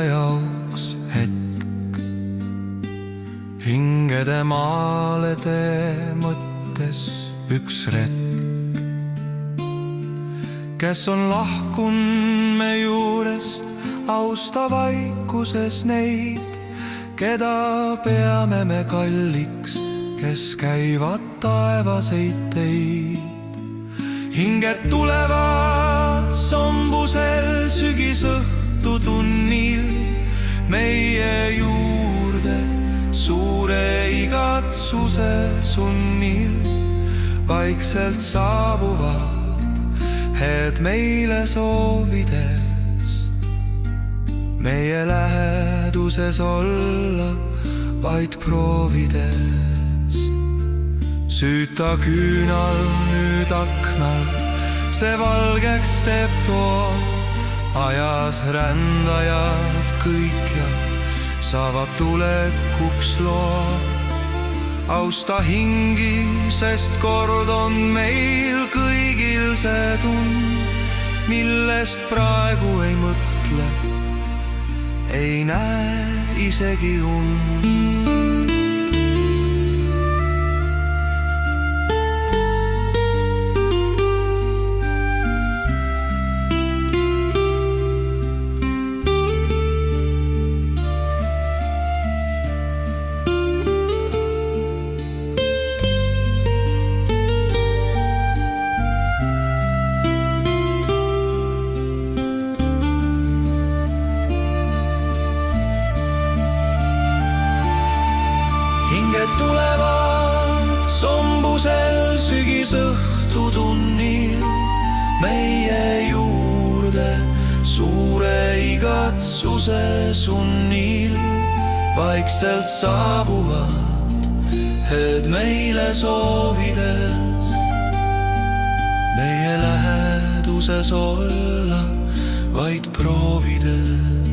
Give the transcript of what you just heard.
jaoks hetk. Hingede maale tee mõttes üks retk, kes on lahkunud me juurest, austa vaikuses neid, keda peame me kalliks, kes käivad taevaseid teid. Hinged tulevad sombusel sügisõhtutunnil meie juurde suure igatsuse sunnil. Vaikselt saabuvad head meile soovides, meie läheduses olla vaid proovides. Süüta küünal nüüd aknal, see valgeks teeb too, ajas rändajad kõikjalt saavad tulekuks loa. Austa hingi, sest kord on meil kõigil see tund, millest praegu ei mõtle, ei näe isegi und. Hinged tulevad sombusel sügisõhtutunnil meie juurde suure igatsuse sunnil. Vaikselt saabuvad head meile soovides, meie läheduses olla vaid proovides.